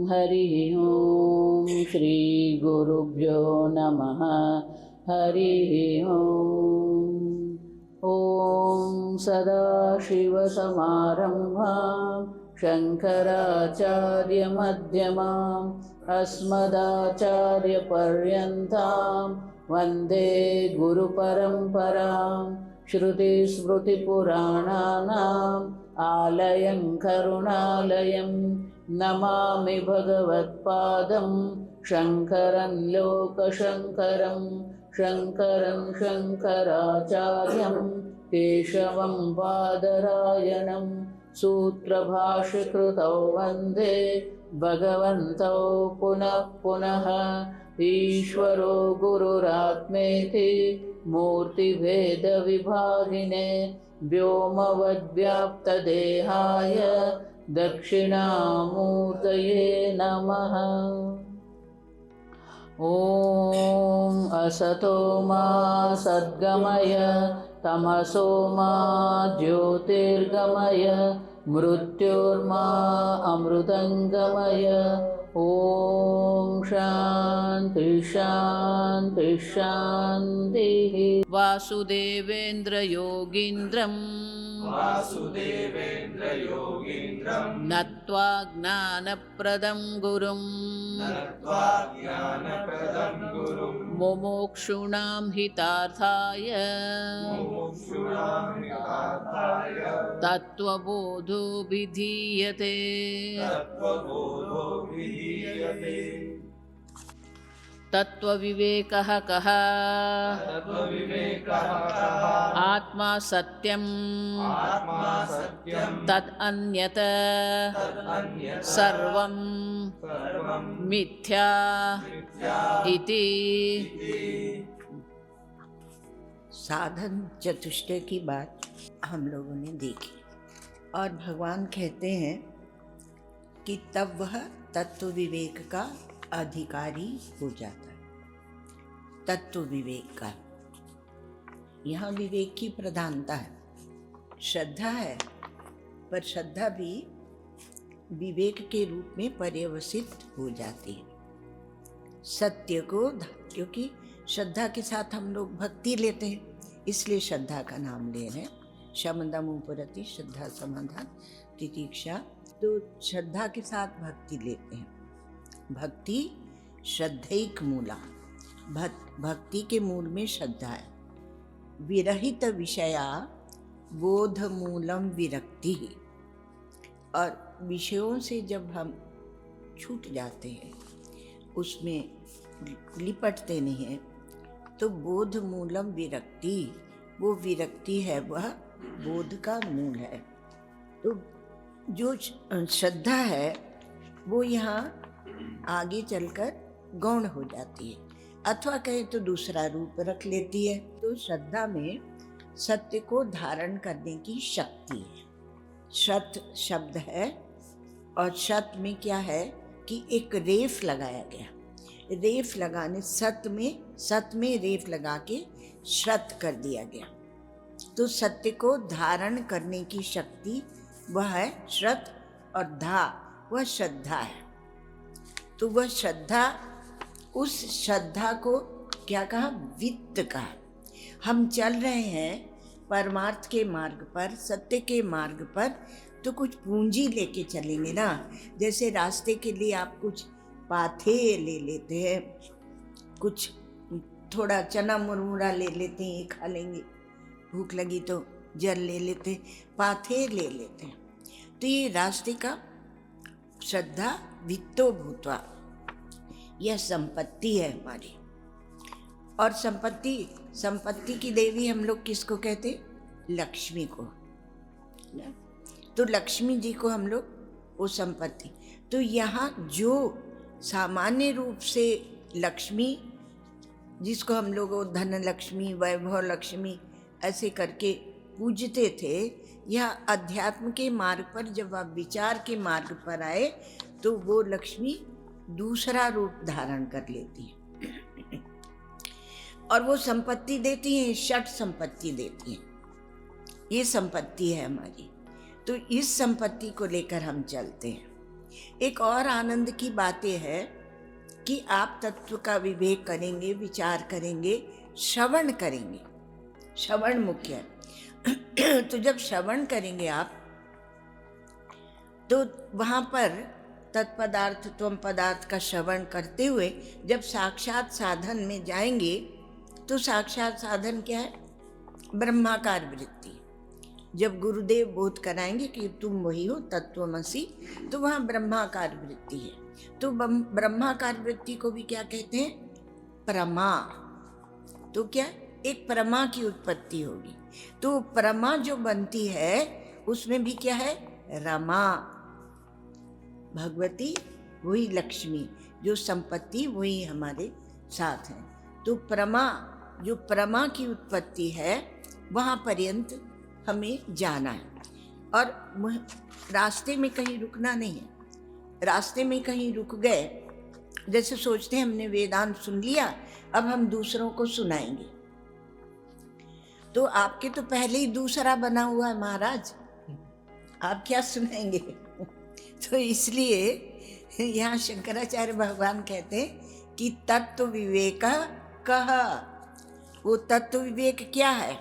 हरि ओम। श्री गुरुभ्यो नमः। हरि ओम। ओम सदाशिवसमारम्भां शङ्कराचार्यमध्यमाम् अस्मदाचार्यपर्यन्तां वन्दे गुरुपरम्परां। श्रुतिस्मृतिपुराणानाम् आलयं करुणालयं नमामि भगवत्पादं शङ्करं लोकशङ्करं। शङ्करं शङ्कराचार्यं केशवं बादरायणं सूत्रभाष्यकृतौ वन्दे भगवन्तौ पुनः पुनः। ईश्वरो गुरुरात्मेति मूर्तिभेदविभागिने व्योमवद्व्याप्तदेहाय दक्षिणामूर्तये नमः। ॐ असतो मा सद्गमय तमसो मा ज्योतिर्गमय मृत्योर्मा अमृतङ्गमय। ॐ शान्ति शान्ति शान्तिः। वासुदेवेन्द्र योगीन्द्रं नत्वा ज्ञानप्रदं गुरुं मुमुक्षूणां हितार्थाय तत्त्वबोधो विधीयते। तत्त्वविवेकः कः? आत्मा सत्यं तद् अन्यत् सर्वं मिथ्या इति। साधन चतुष्टय की बात हम लोगों ने देखी और भगवान कहते हैं कि तब वह तत्व विवेक का अधिकारी हो जाता है। तत्व विवेक का यहाँ विवेक की प्रधानता है। श्रद्धा है, पर श्रद्धा भी विवेक के रूप में पर्यवसित हो जाती है। सत्य को, क्योंकि श्रद्धा के साथ हम लोग भक्ति लेते हैं, इसलिए श्रद्धा का नाम ले रहे हैं। शम दम उपरति श्रद्धा समाधान तितीक्षा। तो श्रद्धा के साथ भक्ति लेते हैं। भक्ति श्रद्धैक मूला, भक्ति के मूल में श्रद्धा है। विरहित विषया बोध मूलम विरक्ति। और विषयों से जब हम छूट जाते हैं, उसमें लिपटते नहीं हैं, तो बोध मूलम विरक्ति, वो विरक्ति है, वह बोध का मूल है। तो जो श्रद्धा है वो यहाँ आगे चलकर गौण हो जाती है, अथवा कहे तो दूसरा रूप रख लेती है। तो श्रद्धा में सत्य को धारण करने की शक्ति है। सत शब्द है, और सत में क्या है कि एक रेफ लगाया गया। रेफ लगाने, सत में रेफ लगा के श्रत कर दिया गया। तो सत्य को धारण करने की शक्ति वह है श्रत, और धा वह श्रद्धा है। तो वह श्रद्धा, उस श्रद्धा को क्या कहा? वित्त कहा। हम चल रहे हैं परमार्थ के मार्ग पर, सत्य के मार्ग पर, तो कुछ पूंजी लेके चलेंगे ना। जैसे रास्ते के लिए आप कुछ पाथे ले लेते हैं, कुछ थोड़ा चना मुरमुरा ले लेते हैं, ये खा लेंगे, भूख लगी तो जल ले लेते हैं, पाथे ले लेते हैं। तो ये रास्ते का श्रद्धा वित्तो भूत्वा, यह संपत्ति है हमारी। और संपत्ति की देवी हम लोग किसको कहते? लक्ष्मी को। तो लक्ष्मी जी को हम लोग वो संपत्ति। तो यहाँ जो सामान्य रूप से लक्ष्मी, जिसको हम लोग धन लक्ष्मी, वैभव लक्ष्मी ऐसे करके पूजते थे, यह अध्यात्म के मार्ग पर जब आप विचार के मार्ग पर आए तो वो लक्ष्मी दूसरा रूप धारण कर लेती है और वो संपत्ति देती है, षट संपत्ति देती है। ये संपत्ति है हमारी। तो इस संपत्ति को लेकर हम चलते हैं। एक और आनंद की बातें है कि आप तत्व का विवेक करेंगे, विचार करेंगे, श्रवण करेंगे। श्रवण मुख्य है। तो जब श्रवण करेंगे आप, तो वहाँ पर तत्पदार्थ त्वम पदार्थ का श्रवण करते हुए जब साक्षात साधन में जाएंगे, तो साक्षात साधन क्या है? ब्रह्माकार वृत्ति। जब गुरुदेव बोध कराएंगे कि तुम वही हो तत्वमसि, तो वहाँ ब्रह्माकार वृत्ति है। तो ब्रह्माकार वृत्ति को भी क्या कहते हैं? प्रमा। तो क्या? एक प्रमा की उत्पत्ति होगी। तो प्रमा जो बनती है उसमें भी क्या है? रमा। भगवती वही लक्ष्मी, जो संपत्ति वही हमारे साथ है। तो प्रमा, जो प्रमा की उत्पत्ति है, वहाँ पर्यंत हमें जाना है। और रास्ते में कहीं रुकना नहीं है। रास्ते में कहीं रुक गए, जैसे सोचते हैं हमने वेदांत सुन लिया, अब हम दूसरों को सुनाएंगे, तो आपके तो पहले ही दूसरा बना हुआ है महाराज, आप क्या सुनाएंगे? तो इसलिए यहाँ शंकराचार्य भगवान कहते हैं कि तत्व विवेक कह। वो तत्व विवेक क्या है?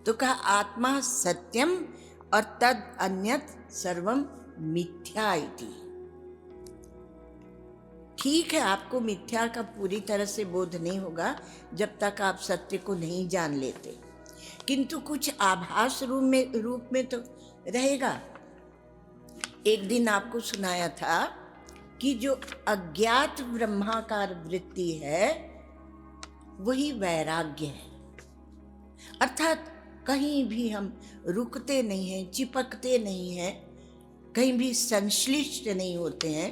तो कहा आत्मा सत्यम और तद अन्यत सर्वम मिथ्या इति। ठीक है, आपको मिथ्या का पूरी तरह से बोध नहीं होगा जब तक आप सत्य को नहीं जान लेते, किंतु कुछ आभास रूप में तो रहेगा। एक दिन आपको सुनाया था कि जो अज्ञात ब्रह्माकार वृत्ति है वही वैराग्य है। अर्थात कहीं भी हम रुकते नहीं हैं, चिपकते नहीं हैं, कहीं भी संश्लिष्ट नहीं होते हैं।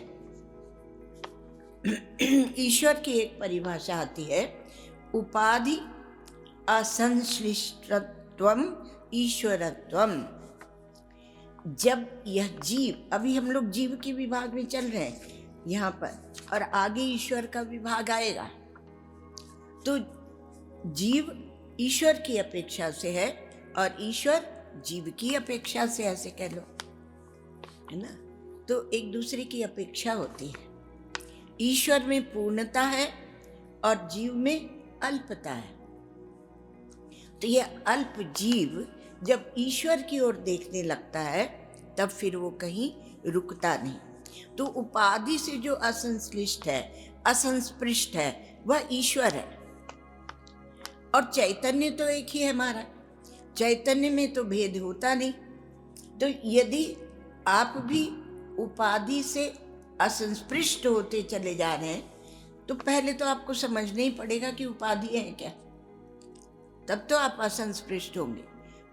ईश्वर की एक परिभाषा आती है, उपाधि असंश्लिष्टत्वम ईश्वरत्वम। जब यह जीव, अभी हम लोग जीव के विभाग में चल रहे हैं यहाँ पर, और आगे ईश्वर का विभाग आएगा, तो जीव ईश्वर की अपेक्षा से है और ईश्वर जीव की अपेक्षा से, ऐसे कह लो, है ना। तो एक दूसरे की अपेक्षा होती है। ईश्वर में पूर्णता है और जीव में अल्पता है। तो यह अल्प जीव जब ईश्वर की ओर देखने लगता है, तब फिर वो कहीं रुकता नहीं। तो उपाधि से जो असंश्लिष्ट है, असंस्पृष्ट है, वह ईश्वर है। और चैतन्य तो एक ही है हमारा, चैतन्य में तो भेद होता नहीं। तो यदि आप भी उपाधि से असंस्पृष्ट होते चले जा रहे हैं, तो पहले तो आपको समझना ही पड़ेगा कि उपाधि है क्या, तब तो आप असंस्पृष्ट होंगे।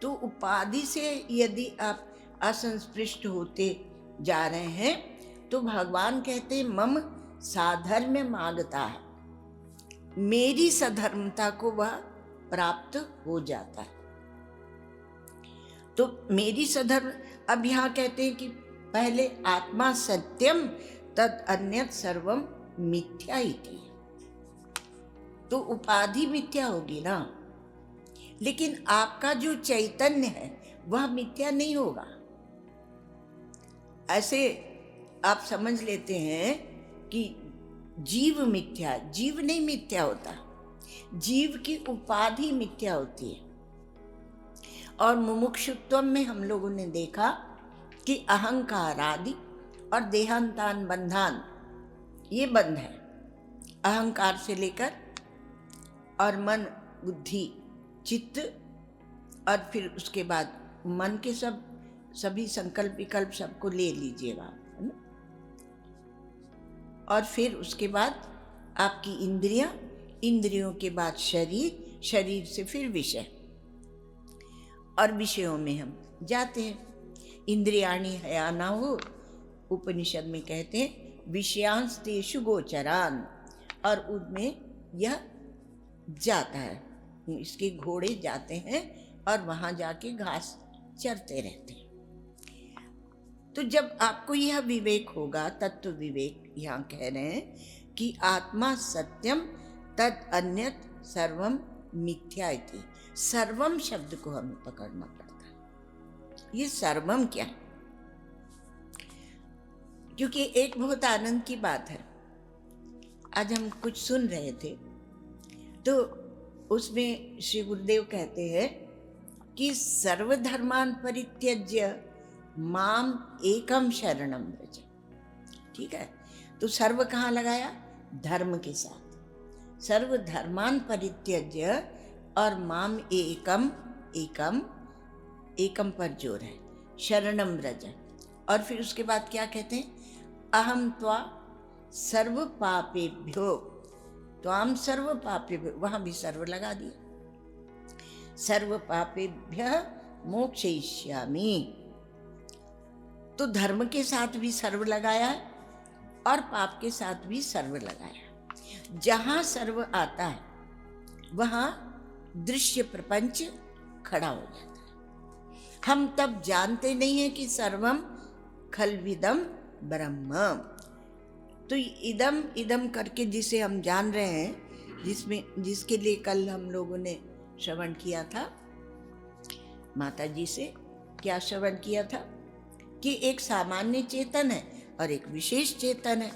तो उपाधि से यदि आप असंस्पृष्ट होते जा रहे हैं, तो भगवान कहते हैं मम साधर्म्य मागता है, मेरी सधर्मता को वह प्राप्त हो जाता है। तो मेरी सधर्म, अब यहाँ कहते हैं कि पहले आत्मा सत्यम तद अन्यत सर्वम मिथ्या इति। तो उपाधि मिथ्या होगी ना, लेकिन आपका जो चैतन्य है वह मिथ्या नहीं होगा। ऐसे आप समझ लेते हैं कि जीव मिथ्या, जीव नहीं मिथ्या होता, जीव की उपाधि मिथ्या होती है। और मुमुक्षुत्व में हम लोगों ने देखा कि अहंकार आदि और देहांतान बंधान, ये बंध है अहंकार से लेकर, और मन बुद्धि चित्त, और फिर उसके बाद मन के सभी संकल्प विकल्प सबको ले लीजिएगा, है ना। और फिर उसके बाद आपकी इंद्रियां, इंद्रियों के बाद शरीर, शरीर से फिर विषय, और विषयों में हम जाते हैं। इंद्रियाणि हयाना हो, उपनिषद में कहते हैं विषयांश तेषु गोचरान, और उनमें यह जाता है, इसके घोड़े जाते हैं और वहां जाके घास चरते रहते हैं। तो जब आपको यह विवेक होगा, तत्व विवेक, यहाँ कह रहे हैं कि आत्मा सत्यम तद अन्यत सर्वम मिथ्या इति। सर्वम शब्द को हमें पकड़ना पड़ता है। ये सर्वम क्या है? क्योंकि एक बहुत आनंद की बात है, आज हम कुछ सुन रहे थे तो उसमें श्री गुरुदेव कहते हैं कि सर्वधर्मान परित्यज्य माम एकम शरणम व्रज। ठीक है, तो सर्व कहाँ लगाया? धर्म के साथ। सर्व धर्मान परित्यज्य और माम एकम, एकम एकम पर जोर है, शरणम व्रज। और फिर उसके बाद क्या कहते हैं? अहम त्वा सर्व पापेभ्यो, त्वाम सर्व पापेभ्यो, वहां भी सर्व लगा दिया, सर्व पापेभ्य मोक्षयिष्यामि। तो धर्म के साथ भी सर्व लगाया है और पाप के साथ भी सर्व लगाया। जहां सर्व आता है वहां दृश्य प्रपंच खड़ा हो जाता है। हम तब जानते नहीं हैं कि सर्वम खलविदम ब्रह्म। तो इदम इदम करके जिसे हम जान रहे हैं, जिसके लिए कल हम लोगों ने श्रवण किया था, माता जी से क्या श्रवण किया था कि एक सामान्य चेतन है और एक विशेष चेतन है।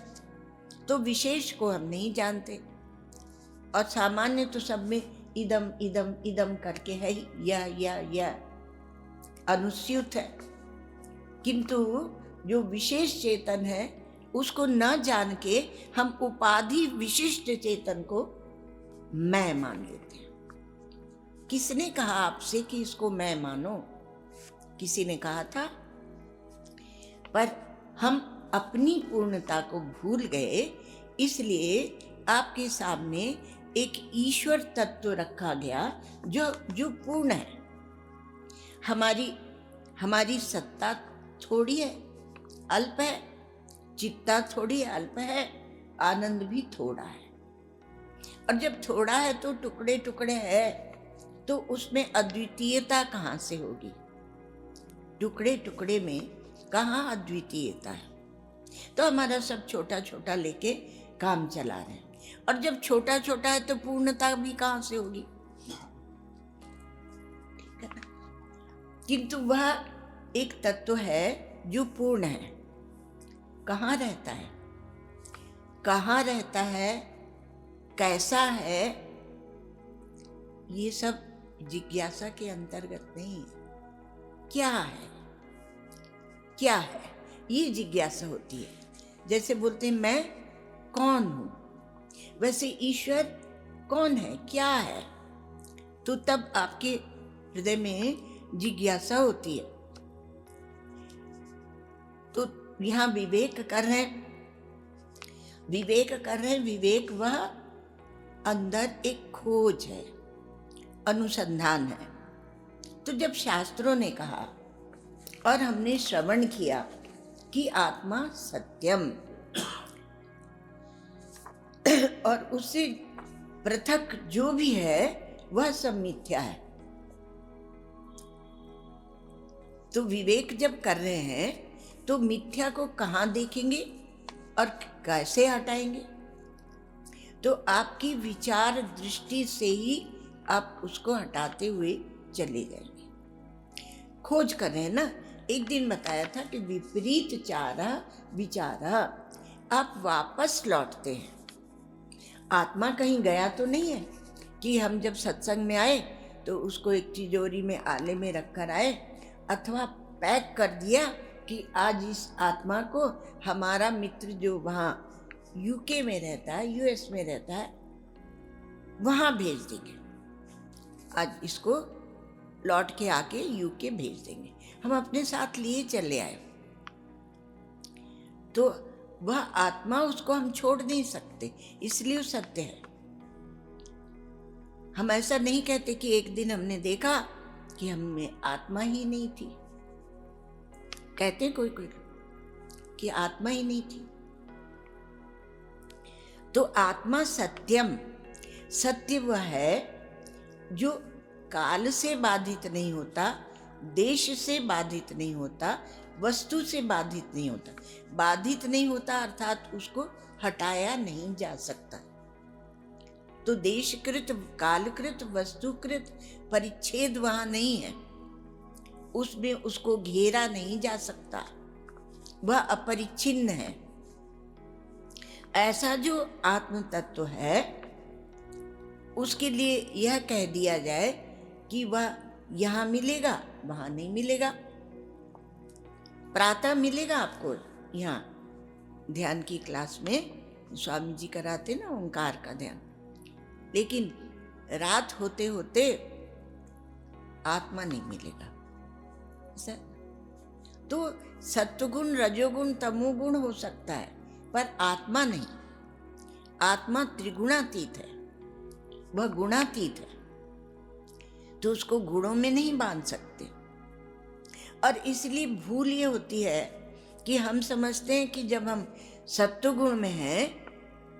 तो विशेष को हम नहीं जानते और सामान्य तो सब में इदम इदम इदम करके है ही, यह अनुस्यूत है। किंतु जो विशेष चेतन है उसको न जान के हम उपाधि विशिष्ट चेतन को मैं मान लेते हैं। किसने कहा आपसे कि इसको मैं मानो? किसी ने कहा था, पर हम अपनी पूर्णता को भूल गए, इसलिए आपके सामने एक ईश्वर तत्व रखा गया जो पूर्ण है। हमारी सत्ता थोड़ी है, अल्प है, चित्ता थोड़ी अल्प है, आनंद भी थोड़ा है। और जब थोड़ा है तो टुकड़े टुकड़े है, तो उसमें अद्वितीयता कहाँ से होगी? टुकड़े टुकड़े में कहाँ अद्वितीयता है? तो हमारा सब छोटा छोटा लेके काम चला रहे हैं, और जब छोटा छोटा है तो पूर्णता भी कहाँ से होगी? किंतु वह एक तत्व है जो पूर्ण है। कहाँ रहता है, कहाँ रहता है, कैसा है, ये सब जिज्ञासा के अंतर्गत नहीं। क्या है, क्या है, ये जिज्ञासा होती है। जैसे बोलते हैं मैं कौन हूं, वैसे ईश्वर कौन है, क्या है? तो तब आपके हृदय में जिज्ञासा होती है। तो यहां विवेक कर रहे हैं, विवेक वह अंदर एक खोज है, अनुसंधान है। तो जब शास्त्रों ने कहा और हमने श्रवण किया कि आत्मा सत्यम और उससे पृथक जो भी है वह सब मिथ्या है, तो विवेक जब कर रहे हैं तो मिथ्या को कहाँ देखेंगे और कैसे हटाएंगे? तो आपकी विचार दृष्टि से ही आप उसको हटाते हुए चले जाएंगे। खोज कर रहे हैं ना। एक दिन बताया था कि विपरीत चारा विचारा, आप वापस लौटते हैं। आत्मा कहीं गया तो नहीं है कि हम जब सत्संग में आए तो उसको एक तिजोरी में आले में रख कर आए, अथवा पैक कर दिया कि आज इस आत्मा को हमारा मित्र जो वहाँ यूके में रहता है, यूएस में रहता है, वहाँ भेज देंगे, आज इसको लौट के आके यूके भेज देंगे। हम अपने साथ लिए चले आए, तो वह आत्मा उसको हम छोड़ नहीं सकते, इसलिए वो सत्य है। हम ऐसा नहीं कहते कि एक दिन हमने देखा कि हम में आत्मा ही नहीं थी। कहते कोई कि आत्मा ही नहीं थी। तो आत्मा सत्यम, सत्य वह है जो काल से बाधित नहीं होता, देश से बाधित नहीं होता, वस्तु से बाधित नहीं होता। बाधित नहीं होता अर्थात उसको हटाया नहीं जा सकता। तो देशकृत, कालकृत, वस्तुकृत परिच्छेद वहां नहीं है, उसमें उसको घेरा नहीं जा सकता। वह अपरिच्छिन्न है। ऐसा जो आत्म तत्व है उसके लिए यह कह दिया जाए कि वह यहाँ मिलेगा वहाँ नहीं मिलेगा। प्रातः मिलेगा आपको यहाँ ध्यान की क्लास में स्वामी जी कराते ना ओंकार का ध्यान, लेकिन रात होते होते आत्मा नहीं मिलेगा। तो सत्वगुण रजोगुण तमोगुण हो सकता है पर आत्मा नहीं। आत्मा त्रिगुणातीत है, वह गुणातीत है, तो उसको गुणों में नहीं बांध सकते। और इसलिए भूल ये होती है कि हम समझते हैं कि जब हम सत्वगुण में हैं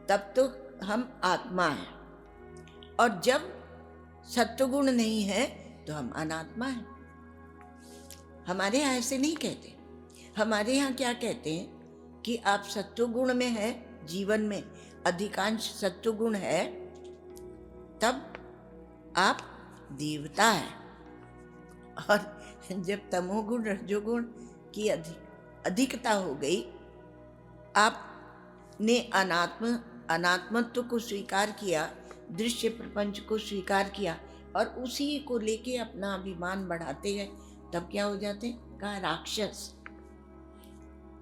तब तो हम आत्मा हैं, और जब सत्वगुण नहीं है तो हम अनात्मा हैं। हमारे यहाँ ऐसे नहीं कहते। हमारे यहाँ क्या कहते हैं कि आप सत्वगुण में हैं, जीवन में अधिकांश सत्वगुण है, तब आप देवता हैं। और जब तमोगुण रजोगुण की अधिकता हो गई, आपने अनात्मत्व को स्वीकार किया, दृश्य प्रपंच को स्वीकार किया और उसी को लेके अपना अभिमान बढ़ाते गए, तब क्या हो जाते हैं? कहा राक्षस।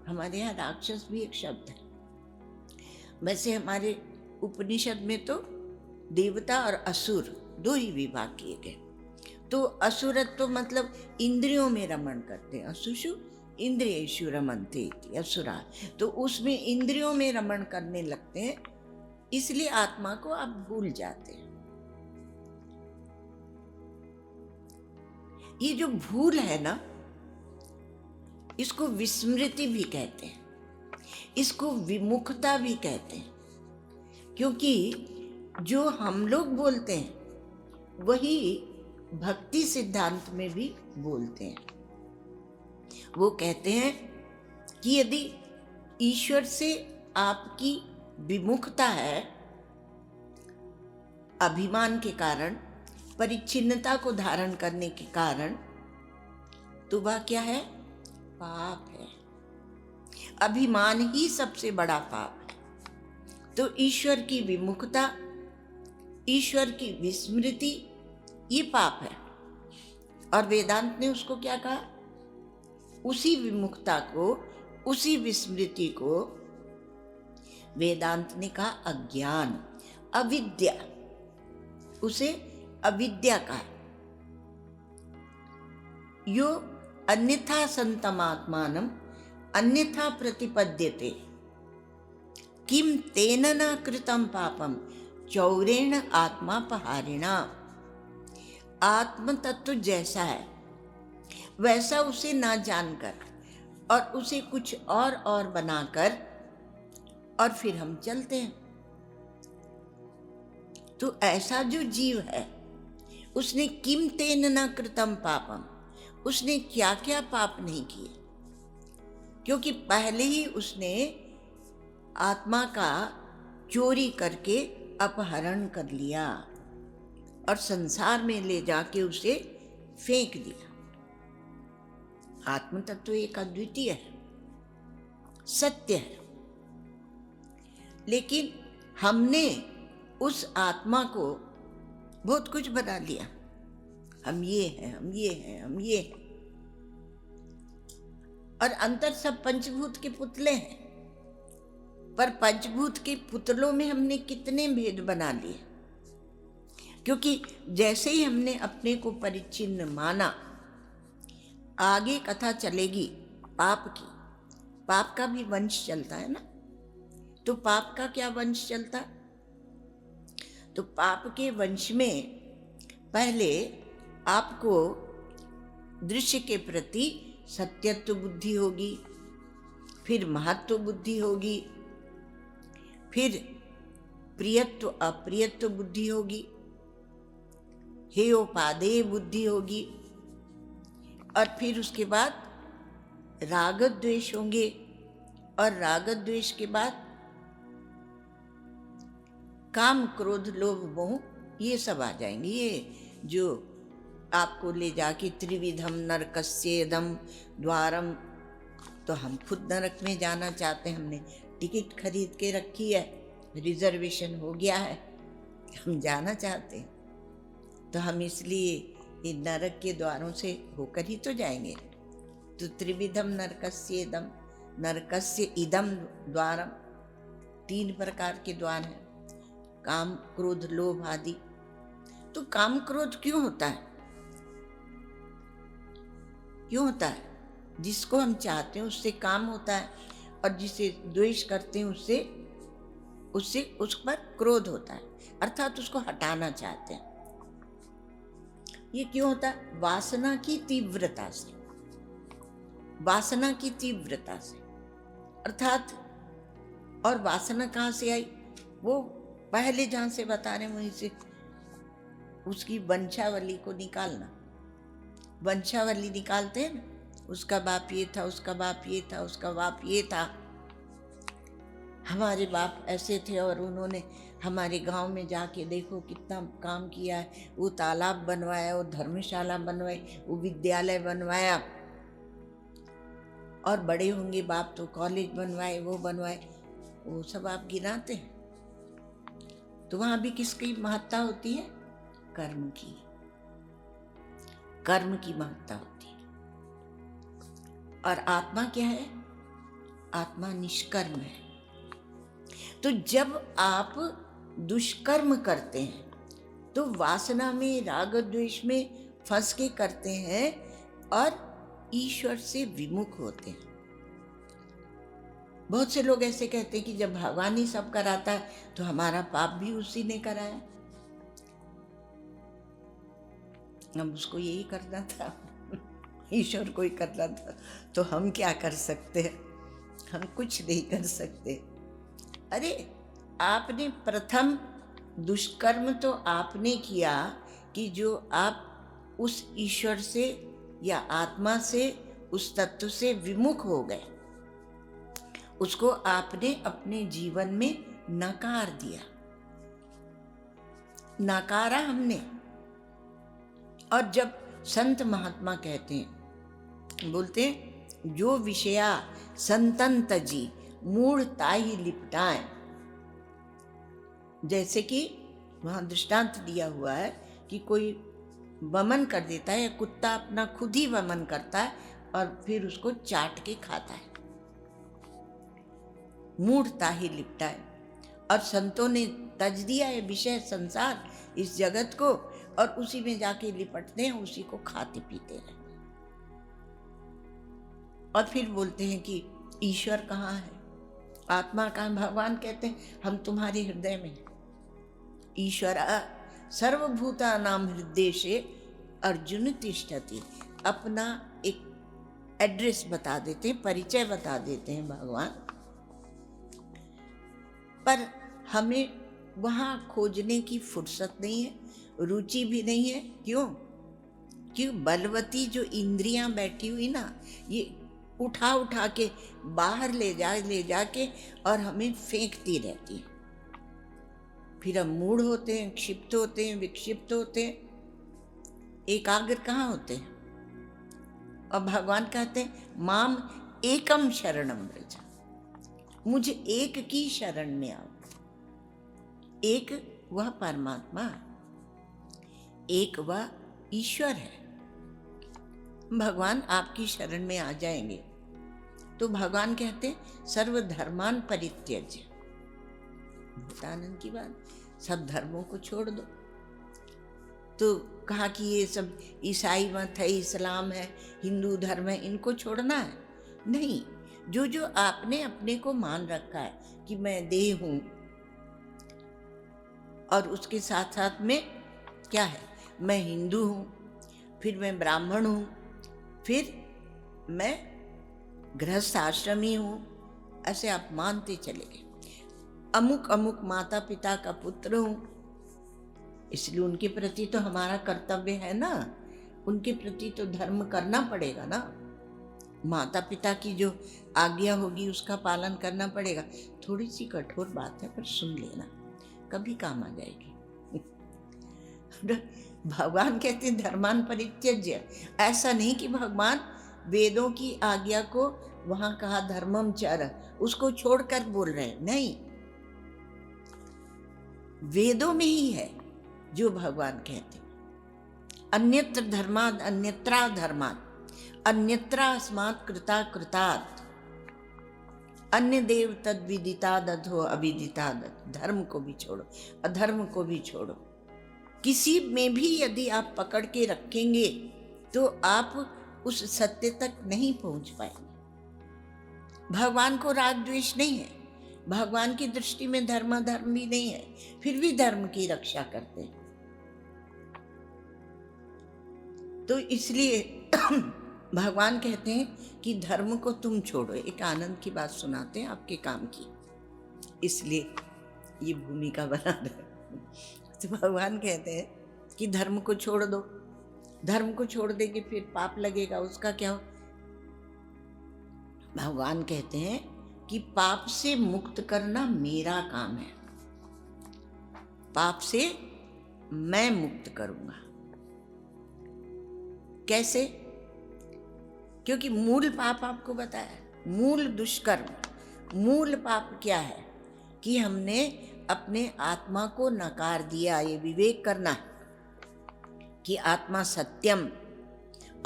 हमारे यहाँ राक्षस भी एक शब्द है। वैसे हमारे उपनिषद में तो देवता और असुर दो ही विभाग किए गए। तो असुरत्व मतलब इंद्रियों में रमण करते हैं, असुषु इंद्रियेषु रमन्ते इति असुरा। तो उसमें इंद्रियों में रमण करने लगते हैं, इसलिए आत्मा को आप भूल जाते हैं। ये जो भूल है ना, इसको विस्मृति भी कहते हैं, इसको विमुखता भी कहते हैं, क्योंकि जो हम लोग बोलते हैं वही भक्ति सिद्धांत में भी बोलते हैं। वो कहते हैं कि यदि ईश्वर से आपकी विमुखता है अभिमान के कारण, परिच्छिन्नता को धारण करने के कारण, तो वह क्या है? पाप है। अभिमान ही सबसे बड़ा पाप है। तो ईश्वर की विमुखता, ईश्वर की विस्मृति, ये पाप है। और वेदांत ने उसको क्या कहा? उसी विमुखता को, उसी विस्मृति को वेदांत ने कहा अज्ञान, अविद्या। उसे अविद्या कहा। यो अन्यथा संतमात्मानम अन्यथा प्रतिपद्यते किम तेन न कृतं पापम चौरेण आत्मापहारिणा। आत्म तत्व जैसा है वैसा उसे ना जानकर और उसे कुछ और बनाकर और फिर हम चलते हैं। तो ऐसा जो जीव है उसने किम तेन न कृतम पापम, उसने क्या क्या पाप नहीं किए, क्योंकि पहले ही उसने आत्मा का चोरी करके अपहरण कर लिया और संसार में ले जाके उसे फेंक दिया। आत्म तत्व एक अद्वितीय है, सत्य है, लेकिन हमने उस आत्मा को बहुत कुछ बना लिया। हम ये हैं, हम ये हैं, हम ये हैं, और अंतर सब पंचभूत के पुतले हैं। पर पंचभूत के पुतलों में हमने कितने भेद बना लिए, क्योंकि जैसे ही हमने अपने को परिच्छिन्न माना, आगे कथा चलेगी पाप की। पाप का भी वंश चलता है ना, तो पाप का क्या वंश चलता? तो पाप के वंश में पहले आपको दृश्य के प्रति सत्यत्व बुद्धि होगी, फिर महत्व बुद्धि होगी, फिर प्रियत्व अप्रियत्व बुद्धि होगी, हेयोपादेय बुद्धि होगी, और फिर उसके बाद राग द्वेष होंगे, और राग द्वेष के बाद काम क्रोध लोभ मोह, ये सब आ जाएंगे। ये जो आपको ले जाके त्रिविधम नरकस्येदम द्वारम तो हम खुद नरक में जाना चाहते हैं, हमने टिकट खरीद के रखी है, रिजर्वेशन हो गया है, हम जाना चाहते हैं, तो हम इसलिए इन नरक के द्वारों से होकर ही तो जाएंगे। तो त्रिविधम नरकस्य इदम द्वारम, 3 प्रकार के द्वार हैं, काम क्रोध लोभ आदि। तो काम क्रोध क्यों होता है? क्यों होता है? जिसको हम चाहते हैं उससे काम होता है, और जिसे द्वेष करते हैं उससे उस पर क्रोध होता है, अर्थात उसको हटाना चाहते हैं। ये क्यों होता है? वासना की तीव्रता से, वासना की तीव्रता से, अर्थात। और वासना कहाँ से आई? वो पहले जहाँ से बता रहे हैं वहीं से, उसकी वंशावली को निकालना। वंशावली निकालते हैं ना, उसका बाप ये था, उसका बाप ये था, उसका बाप ये था, हमारे बाप ऐसे थे और उन्होंने हमारे गांव में जाके देखो कितना काम किया है, वो तालाब बनवाया, वो धर्मशाला बनवाई, वो विद्यालय बनवाया, और बड़े होंगे बाप तो कॉलेज बनवाए, वो बनवाए, वो सब आप गिनाते हैं। तो वहां भी किसकी महत्ता होती है? कर्म की, कर्म की महत्ता होती है। और आत्मा क्या है? आत्मा निष्कर्म है। तो जब आप दुष्कर्म करते हैं तो वासना में, राग द्वेष में फंस के करते हैं और ईश्वर से विमुख होते हैं। बहुत से लोग ऐसे कहते हैं कि जब भगवान ही सब कराता है तो हमारा पाप भी उसी ने कराया, अब उसको यही करना था, ईश्वर को ही करना था, तो हम क्या कर सकते हैं? हम कुछ नहीं कर सकते। अरे आपने प्रथम दुष्कर्म तो आपने किया कि जो आप उस ईश्वर से या आत्मा से, उस तत्व से विमुख हो गए, उसको आपने अपने जीवन में नकार दिया, नकारा हमने। और जब संत महात्मा कहते हैं, बोलते हैं, जो विषया संतन तजी मूढ़ ताहि लिपटाएं, जैसे कि वहां दृष्टांत दिया हुआ है कि कोई वमन कर देता है, या कुत्ता अपना खुद ही वमन करता है और फिर उसको चाट के खाता है, मूढ़ ताहि लिपटाए। और संतों ने तज दिया है विषय संसार, इस जगत को, और उसी में जाके लिपटते हैं, उसी को खाते पीते रहते हैं। और फिर बोलते हैं कि ईश्वर कहाँ है, आत्मा कहाँ? भगवान कहते हैं हम तुम्हारे हृदय में। ईश्वर सर्वभूता नाम हृदय से अर्जुन तिष्ठति, अपना एक एड्रेस बता देते हैं, परिचय बता देते हैं भगवान। पर हमें वहाँ खोजने की फुर्सत नहीं है, रुचि भी नहीं है। क्यों? बलवती जो इंद्रियां बैठी हुई ना, ये उठा उठा के बाहर ले जाके और हमें फेंकती रहती है। फिर हम मूढ़ होते हैं, क्षिप्त होते हैं, विक्षिप्त होते हैं, एकाग्र कहाँ होते हैं। और भगवान कहते हैं माम एकम शरणम व्रज, मुझे एक की शरण में आओ। एक वह परमात्मा, एक वह ईश्वर है। भगवान आपकी शरण में आ जाएंगे तो भगवान कहते हैं सर्वधर्मान परित्यज्य, बहुत आनंद की बात, सब धर्मों को छोड़ दो। तो कहा कि ये सब ईसाई मत है, इस्लाम है, हिंदू धर्म है, इनको छोड़ना है? नहीं, जो जो आपने अपने को मान रखा है कि मैं देह हूं, और उसके साथ साथ में क्या है, मैं हिंदू हूं, फिर मैं ब्राह्मण हूं, फिर मैं गृहस्थ आश्रमी हूं, ऐसे आप मानते चले गए। अमुक अमुक माता पिता का पुत्र हूं, इसलिए उनके प्रति तो हमारा कर्तव्य है ना, उनके प्रति तो धर्म करना पड़ेगा ना, माता पिता की जो आज्ञा होगी उसका पालन करना पड़ेगा। थोड़ी सी कठोर बात है पर सुन लेना, कभी काम आ जाएगी। भगवान कहते हैं धर्मान परित्यज्य, ऐसा नहीं कि भगवान वेदों की आज्ञा को वहां कहा धर्मम चर, उसको छोड़कर बोल रहे हैं, नहीं, वेदों में ही है जो भगवान कहते हैं, अन्यत्र धर्माद अन्यत्रा धर्माद अन्यत्रा अस्मात् कृता कृतात् अन्य देव तद विदिताद अधो अविदिताद। धर्म को भी छोड़ो, अधर्म को भी छोड़ो। किसी में भी यदि आप पकड़ के रखेंगे तो आप उस सत्य तक नहीं पहुंच पाएंगे। भगवान को राग द्वेष नहीं है, भगवान की दृष्टि में धर्म धर्म भी नहीं है, फिर भी धर्म की रक्षा करते हैं। तो इसलिए भगवान कहते हैं कि धर्म को तुम छोड़ो। एक आनंद की बात सुनाते हैं आपके काम की, इसलिए ये भूमिका बना रहे। तो भगवान कहते हैं कि धर्म को छोड़ दो, धर्म को छोड़ देंगे फिर पाप लगेगा, उसका क्या हो? भगवान कहते हैं कि पाप से मुक्त करना मेरा काम है, पाप से मैं मुक्त करूंगा। कैसे? क्योंकि मूल पाप आपको बताया, मूल दुष्कर्म, मूल पाप क्या है कि हमने अपने आत्मा को नकार दिया। ये विवेक करना है कि आत्मा सत्यम,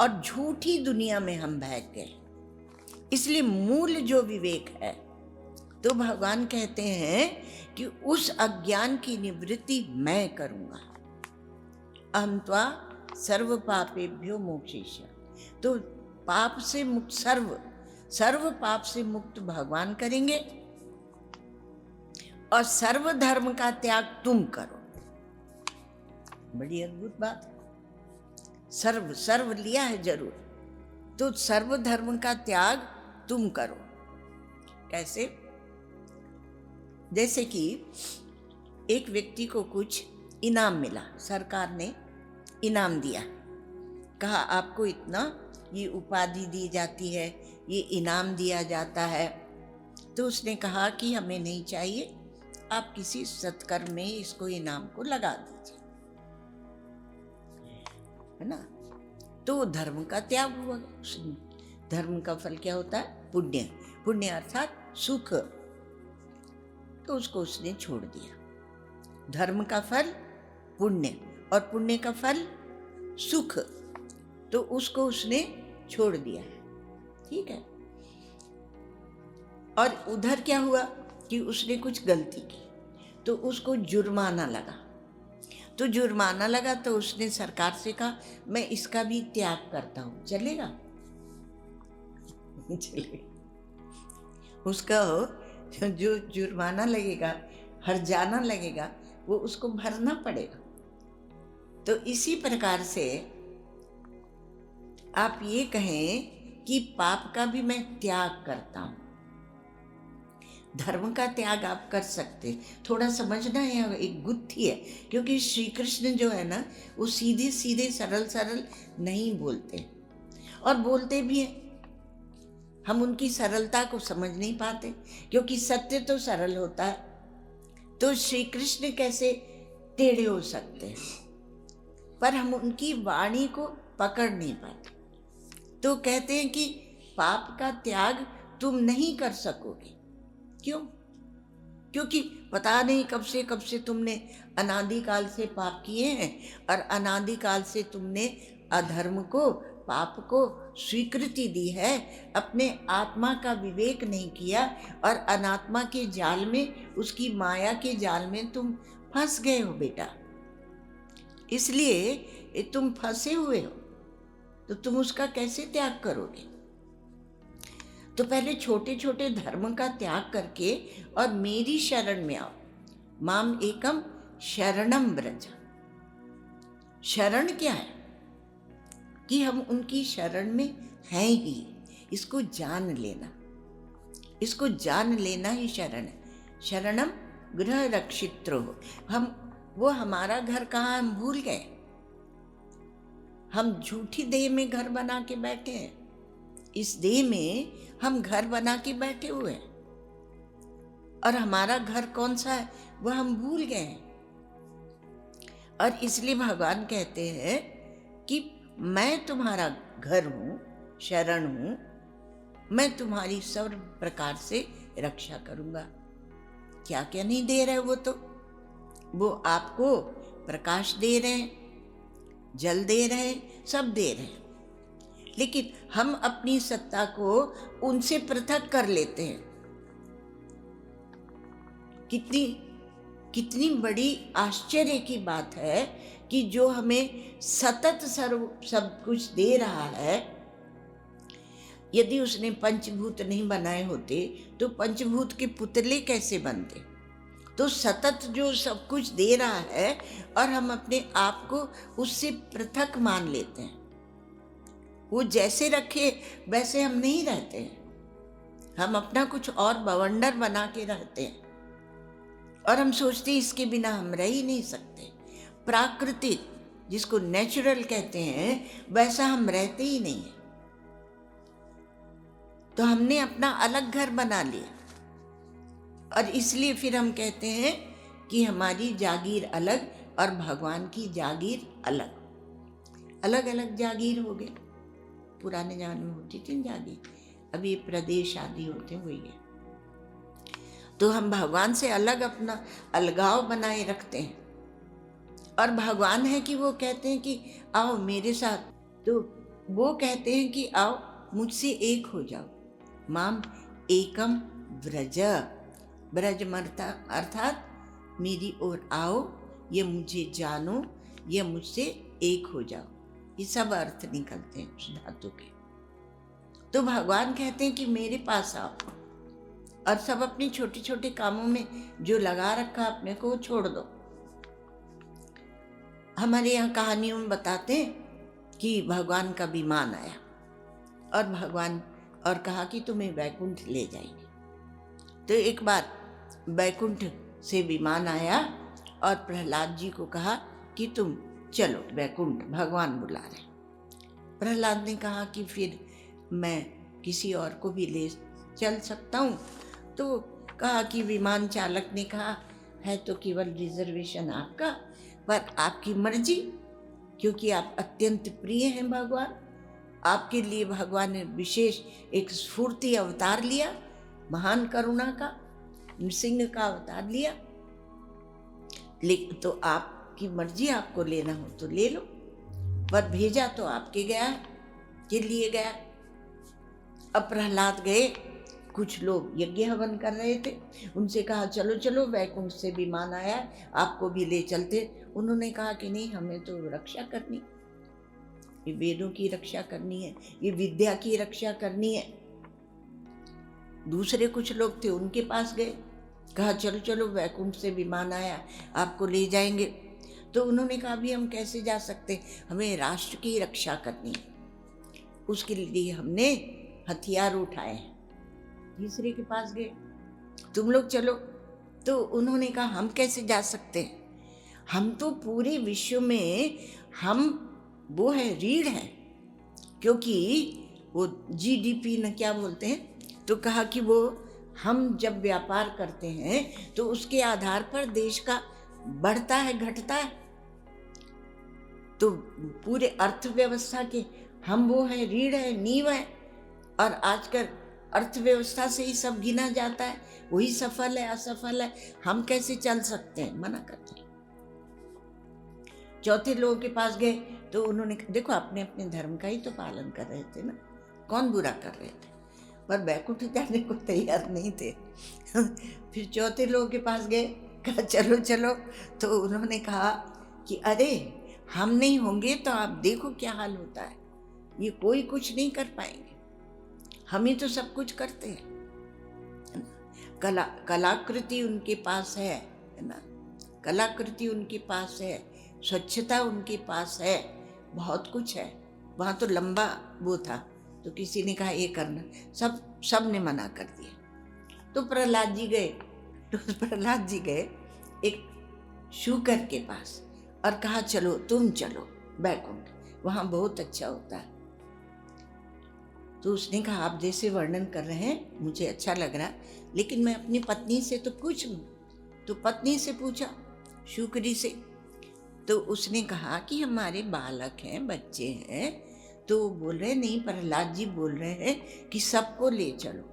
और झूठी दुनिया में हम बह गए। इसलिए मूल जो विवेक है, तो भगवान कहते हैं कि उस अज्ञान की निवृत्ति मैं करूंगा। अहं त्वा सर्व पापेभ्यो मोक्षयिष्यामि। तो पाप से मुक्त, सर्व पाप से मुक्त भगवान करेंगे, और सर्व धर्म का त्याग तुम करो। बड़ी अद्भुत बात। सर्व लिया है जरूर, तो सर्व धर्म का त्याग तुम करो। कैसे? जैसे कि एक व्यक्ति को कुछ इनाम मिला, सरकार ने इनाम दिया, कहा आपको इतना ये उपाधि दी जाती है, ये इनाम दिया जाता है। तो उसने कहा कि हमें नहीं चाहिए, आप किसी सत्कर्म में इसको इनाम को लगा दीजिए, है ना। तो धर्म का त्याग हुआ। धर्म का फल क्या होता है? पुण्य। पुण्य अर्थात सुख। तो उसको उसने छोड़ दिया। धर्म का फल पुण्य, और पुण्य का फल सुख, तो उसको उसने छोड़ दिया है। ठीक है। और उधर क्या हुआ कि उसने कुछ गलती की, तो उसको जुर्माना लगा। तो जुर्माना लगा तो उसने सरकार से कहा मैं इसका भी त्याग करता हूं, चलेगा? चलेगा। उसका जो जुर्माना लगेगा, हर्जाना लगेगा, वो उसको भरना पड़ेगा। तो इसी प्रकार से आप ये कहें कि पाप का भी मैं त्याग करता हूं। धर्म का त्याग आप कर सकते, थोड़ा समझना है, एक गुत्थी है। क्योंकि श्री कृष्ण जो है ना, वो सीधे सीधे सरल सरल नहीं बोलते, और बोलते भी हैं, हम उनकी सरलता को समझ नहीं पाते, क्योंकि सत्य तो सरल होता है। तो श्री कृष्ण कैसे टेढ़े हो सकते हैं, पर हम उनकी वाणी को पकड़ नहीं पाते। तो कहते हैं कि पाप का त्याग तुम नहीं कर सकोगे। क्यों? क्योंकि पता नहीं कब से तुमने अनादिकाल से पाप किए हैं, और अनादिकाल से तुमने अधर्म को, पाप को स्वीकृति दी है, अपने आत्मा का विवेक नहीं किया, और अनात्मा के जाल में, उसकी माया के जाल में तुम फंस गए हो बेटा। इसलिए तुम फंसे हुए हो, तो तुम उसका कैसे त्याग करोगे? तो पहले छोटे छोटे धर्म का त्याग करके और मेरी शरण में आओ। माम एकम शरणम ब्रज। शरण क्या है? कि हम उनकी शरण में हैं ही, इसको जान लेना, इसको जान लेना ही शरण है। शरणम गृह रक्षित्रो। हम वो हमारा घर कहाँ, हम भूल गए। हम झूठी देह में घर बना के बैठे हैं, इस देह में हम घर बना के बैठे हुए हैं, और हमारा घर कौन सा है वह हम भूल गए हैं। और इसलिए भगवान कहते हैं कि मैं तुम्हारा घर हूं, शरण हूं, मैं तुम्हारी सर्व प्रकार से रक्षा करूंगा। क्या क्या नहीं दे रहे वो आपको प्रकाश दे रहे हैं, जल दे रहे हैं, सब दे रहे हैं, लेकिन हम अपनी सत्ता को उनसे पृथक कर लेते हैं। कितनी बड़ी आश्चर्य की बात है कि जो हमें सतत सर्व सब कुछ दे रहा है, यदि उसने पंचभूत नहीं बनाए होते तो पंचभूत के पुतले कैसे बनते। तो सतत जो सब कुछ दे रहा है और हम अपने आप को उससे पृथक मान लेते हैं। वो जैसे रखे वैसे हम नहीं रहते हैं, हम अपना कुछ और बवंडर बना के रहते हैं और हम सोचते हैं इसके बिना हम रह ही नहीं सकते। प्राकृतिक, जिसको नेचुरल कहते हैं, वैसा हम रहते ही नहीं है। तो हमने अपना अलग घर बना लिया और इसलिए फिर हम कहते हैं कि हमारी जागीर अलग और भगवान की जागीर अलग। अलग अलग जागीर हो गए। पुराने जमाने में होती थी जागीर, अभी प्रदेश आदि होते हुए है। तो हम भगवान से अलग अपना अलगाव बनाए रखते हैं और भगवान है कि वो कहते हैं कि आओ मेरे साथ, तो वो कहते हैं कि आओ मुझसे एक हो जाओ। माम एकम व्रज, ब्रज मरता अर्थात मेरी ओर आओ, ये मुझे जानो, ये मुझसे एक हो जाओ। ये सब अर्थ निकलते हैं उस धातु के। तो भगवान कहते हैं कि मेरे पास आओ और सब अपने छोटे छोटे कामों में जो लगा रखा अपने को छोड़ दो। हमारे यहाँ कहानियों में बताते हैं कि भगवान का विमान आया और भगवान और कहा कि तुम्हें वैकुंठ ले जाएंगे। तो एक बार वैकुंठ से विमान आया और प्रहलाद जी को कहा कि तुम चलो वैकुंठ, भगवान बुला रहे। प्रहलाद ने कहा कि फिर मैं किसी और को भी ले चल सकता हूँ। तो कहा कि विमान चालक ने कहा है तो केवल रिजर्वेशन आपका, पर आपकी मर्जी, क्योंकि आप अत्यंत प्रिय हैं भगवान। आपके लिए भगवान ने विशेष एक स्फूर्ति अवतार लिया, महान करुणा का नृसिंह का अवतार लिया। लेकिन तो आपकी मर्जी, आपको लेना हो तो ले लो, पर भेजा तो आपके गया है, के लिए गया। अब प्रहलाद गए, कुछ लोग यज्ञ हवन कर रहे थे, उनसे कहा चलो चलो वैकुंठ से विमान आया, आपको भी ले चलते। उन्होंने कहा कि नहीं, हमें तो रक्षा करनी, ये वेदों की रक्षा करनी है, ये विद्या की रक्षा करनी है। दूसरे कुछ लोग थे, उनके पास गए, कहा चलो चलो वैकुंठ से विमान आया, आपको ले जाएंगे। तो उन्होंने कहा अभी हम कैसे जा सकते, हमें राष्ट्र की रक्षा करनी है, उसके लिए हमने हथियार उठाए हैं। तीसरे के पास गए, तुम लोग चलो। तो उन्होंने कहा हम कैसे जा सकते हैं, हम तो पूरे विश्व में हम वो है, रीढ़ है, क्योंकि वो जीडीपी न क्या बोलते हैं, तो कहा कि वो हम जब व्यापार करते हैं तो उसके आधार पर देश का बढ़ता है घटता है। तो पूरे अर्थव्यवस्था के हम वो है, रीढ़ है, नींव है। और आजकल अर्थव्यवस्था से ही सब गिना जाता है, वही सफल है असफल है, हम कैसे चल सकते हैं, मना करते हैं। चौथे लोगों के पास गए तो उन्होंने देखो अपने अपने धर्म का ही तो पालन कर रहे थे ना, कौन बुरा कर रहे थे, पर वैकुंठ जाने को तैयार नहीं थे। फिर चौथे लोगों के पास गए, कहा चलो चलो। तो उन्होंने कहा कि अरे हम नहीं होंगे तो आप देखो क्या हाल होता है, ये कोई कुछ नहीं कर पाएंगे, हम ही तो सब कुछ करते हैं। कलाकृति उनके पास है ना, कलाकृति उनके पास है, स्वच्छता उनके पास है, बहुत कुछ है। वहाँ तो लंबा वो था, तो किसी ने कहा ये करना, सब ने मना कर दिया। तो प्रहलाद जी गए एक शूकर के पास और कहा चलो तुम चलो वैकुंठ, वहाँ बहुत अच्छा होता है। तो उसने कहा आप जैसे वर्णन कर रहे हैं मुझे अच्छा लग रहा, लेकिन मैं अपनी पत्नी से तो पूछ लूँ। तो पत्नी से पूछा, शूकरी से। तो उसने कहा कि हमारे बालक हैं, बच्चे हैं, तो बोल रहे नहीं, प्रहलाद जी बोल रहे हैं कि सबको ले चलो।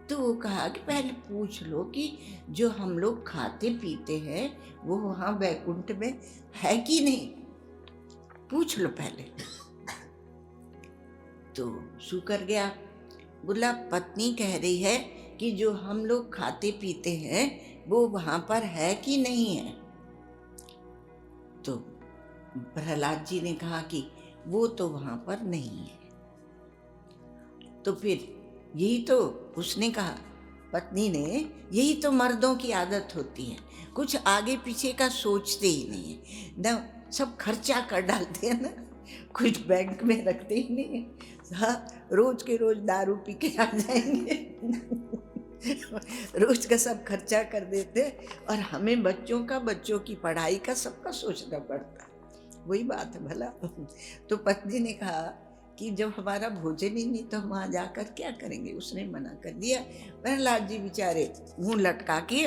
तो वो कहा कि पहले पूछ लो कि जो हम लोग खाते पीते हैं वो वहाँ वैकुंठ में है कि नहीं, पूछ लो पहले। तो शुक्र गया, बोला पत्नी कह रही है कि जो हम लोग खाते पीते हैं वो वहाँ पर है कि नहीं है। तो प्रहलाद जी ने कहा कि वो तो वहाँ पर नहीं है। तो फिर यही तो उसने कहा, पत्नी ने, यही तो मर्दों की आदत होती है, कुछ आगे पीछे का सोचते ही नहीं है ना, सब खर्चा कर डालते हैं ना, कुछ बैंक में रखते ही नहीं है। हाँ, रोज के रोज दारू पी के आ जाएंगे रोज का सब खर्चा कर देते, और हमें बच्चों की पढ़ाई का सबका सोचना पड़ता है। वही बात है भला। तो पत्नी ने कहा कि जब हमारा भोजन ही नहीं तो हम वहाँ जाकर क्या करेंगे, उसने मना कर दिया। प्रहलाद जी बेचारे मुंह लटका के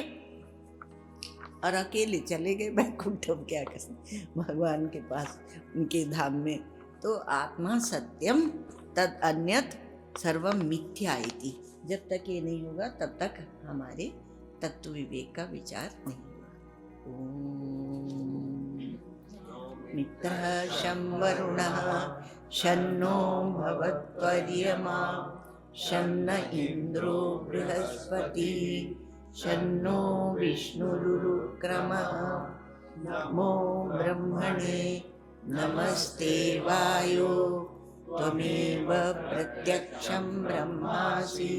और अकेले चले गए बैकुंठ। क्या करें, भगवान के पास, उनके धाम में। तो आत्मा सत्यम तद अन्यत सर्वम मिथ्या इति, जब तक ये नहीं होगा तब तक हमारे तत्व विवेक का विचार नहीं होगा। मित्रः शं वरुणः शन्नो भवत्वर्यमा शन्न इन्द्रो बृहस्पतिः शन्नो विष्णुरुक्रमः नमो ब्रह्मणे नमस्ते वायो त्वमेव प्रत्यक्षं ब्रह्मासि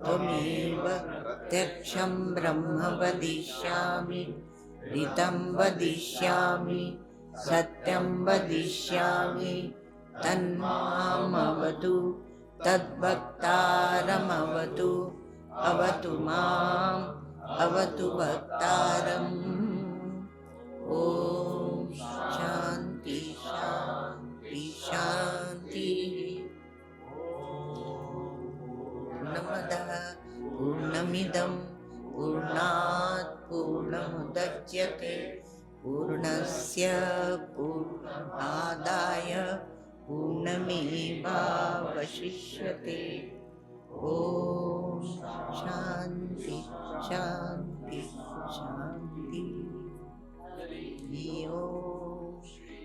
त्वमेव प्रत्यक्षं ब्रह्म वदिष्यामि ऋतं वदिष्यामि सत्यं वदिष्यामि तन्मामवतु तद्भक्तारमवतु अवतु माम् अवतु भक्तारम्। ॐ शान्ति शान्ति शान्ति। पूर्णमदः पूर्णमिदं पूर्णात् पूर्णमुदच्यते पूर्णस्य पूर्णमादाय पूर्णमेवावशिष्यते। ॐ शान्ति शान्ति शान्ति। ॐ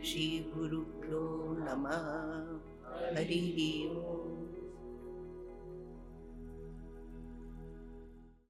श्री गुरुभ्यो नमः। हरि ओम।